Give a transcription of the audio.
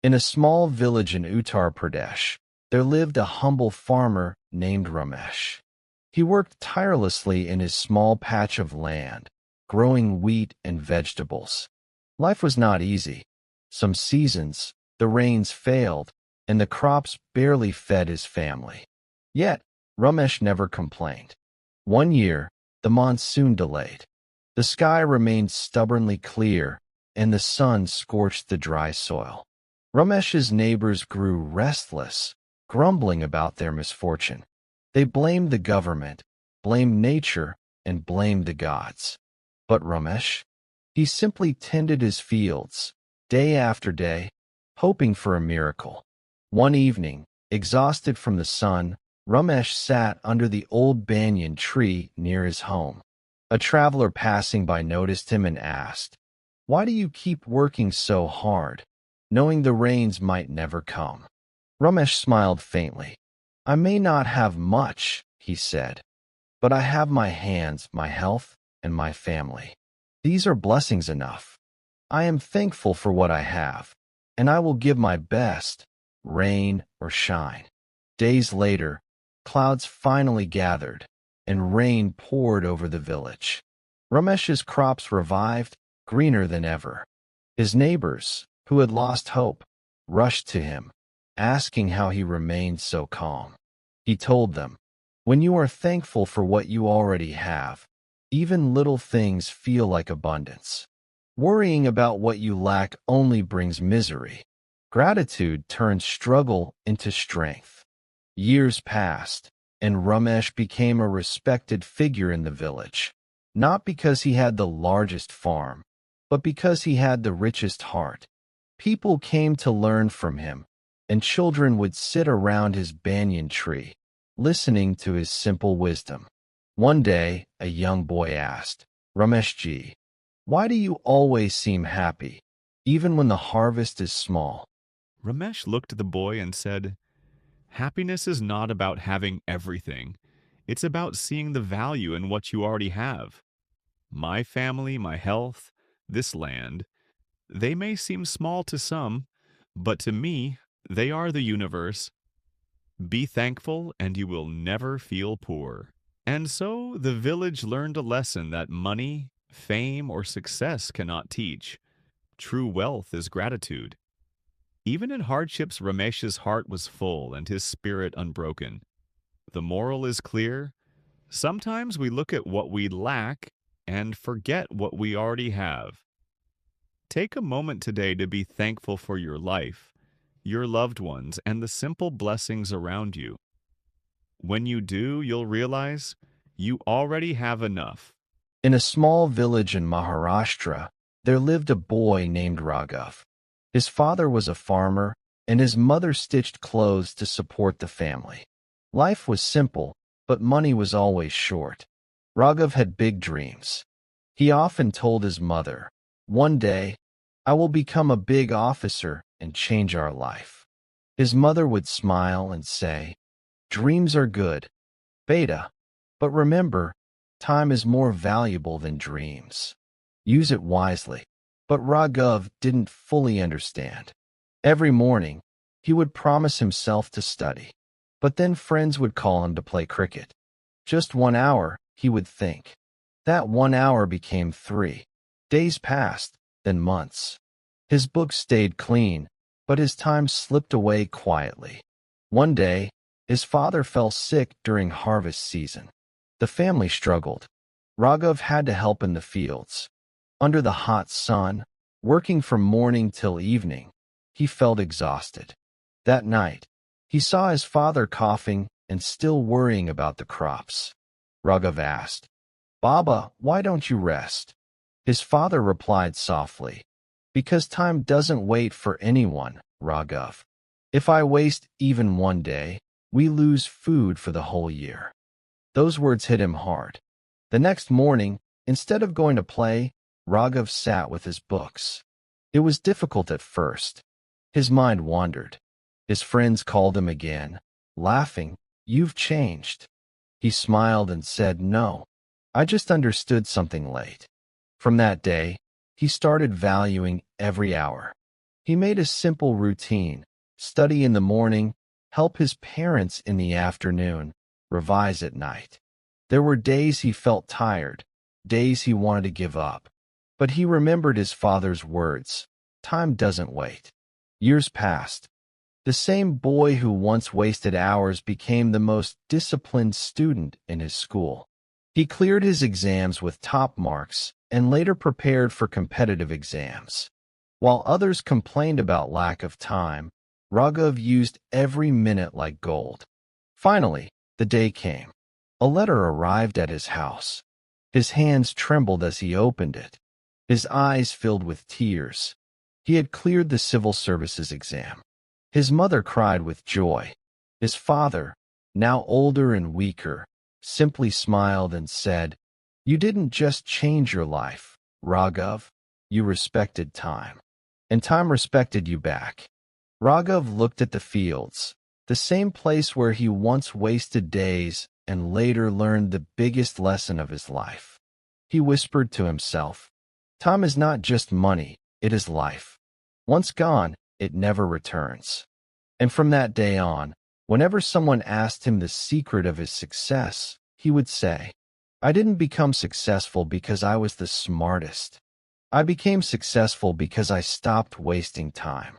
In a small village in Uttar Pradesh, there lived a humble farmer named Ramesh. He worked tirelessly in his small patch of land, growing wheat and vegetables. Life was not easy. Some seasons, the rains failed, and the crops barely fed his family. Yet, Ramesh never complained. One year, the monsoon delayed. The sky remained stubbornly clear, and the sun scorched the dry soil. Ramesh's neighbors grew restless, grumbling about their misfortune. They blamed the government, blamed nature, and blamed the gods. But Ramesh, he simply tended his fields, day after day, hoping for a miracle. One evening, exhausted from the sun, Ramesh sat under the old banyan tree near his home. A traveler passing by noticed him and asked, "Why do you keep working so hard, knowing the rains might never come?" Ramesh smiled faintly. "I may not have much," he said, "but I have my hands, my health, and my family. These are blessings enough. I am thankful for what I have, and I will give my best, rain or shine." Days later, clouds finally gathered, and rain poured over the village. Ramesh's crops revived, greener than ever. His neighbors, who had lost hope, rushed to him, asking how he remained so calm. He told them, "When you are thankful for what you already have, even little things feel like abundance. Worrying about what you lack only brings misery. Gratitude turns struggle into strength." Years passed, and Ramesh became a respected figure in the village, not because he had the largest farm, but because he had the richest heart. People came to learn from him, and children would sit around his banyan tree, listening to his simple wisdom. One day, a young boy asked, "Rameshji, why do you always seem happy, even when the harvest is small?" Ramesh looked at the boy and said, "Happiness is not about having everything. It's about seeing the value in what you already have. My family, my health, this land, they may seem small to some, but to me, they are the universe. Be thankful and you will never feel poor." And so the village learned a lesson that money, fame, or success cannot teach. True wealth is gratitude. Even in hardships, Ramesh's heart was full and his spirit unbroken. The moral is clear. Sometimes we look at what we lack and forget what we already have. Take a moment today to be thankful for your life, your loved ones, and the simple blessings around you. When you do, you'll realize you already have enough. In a small village in Maharashtra, there lived a boy named Raghav. His father was a farmer, and his mother stitched clothes to support the family. Life was simple, but money was always short. Raghav had big dreams. He often told his mother, "One day, I will become a big officer and change our life." His mother would smile and say, "Dreams are good, beta, but remember, time is more valuable than dreams. Use it wisely." But Raghav didn't fully understand. Every morning, he would promise himself to study, but then friends would call him to play cricket. Just 1 hour, he would think. That 1 hour became 3. Days passed, then months. His books stayed clean, but his time slipped away quietly. One day, his father fell sick during harvest season. The family struggled. Raghav had to help in the fields. Under the hot sun, working from morning till evening, he felt exhausted. That night, he saw his father coughing and still worrying about the crops. Raghav asked, "Baba, why don't you rest?" His father replied softly, "Because time doesn't wait for anyone, Raghav. If I waste even one day, we lose food for the whole year." Those words hit him hard. The next morning, instead of going to play, Raghav sat with his books. It was difficult at first. His mind wandered. His friends called him again, laughing, "You've changed." He smiled and said, "No, I just understood something late." From that day, he started valuing every hour. He made a simple routine: study in the morning, help his parents in the afternoon, revise at night. There were days he felt tired, days he wanted to give up. But he remembered his father's words: "Time doesn't wait." Years passed. The same boy who once wasted hours became the most disciplined student in his school. He cleared his exams with top marks and later prepared for competitive exams. While others complained about lack of time, Raghav used every minute like gold. Finally, the day came. A letter arrived at his house. His hands trembled as he opened it. His eyes filled with tears. He had cleared the civil services exam. His mother cried with joy. His father, now older and weaker, simply smiled and said, "You didn't just change your life, Raghav. You respected time. And time respected you back." Raghav looked at the fields, the same place where he once wasted days and later learned the biggest lesson of his life. He whispered to himself, "Time is not just money, it is life. Once gone, it never returns." And from that day on, whenever someone asked him the secret of his success, he would say, "I didn't become successful because I was the smartest. I became successful because I stopped wasting time."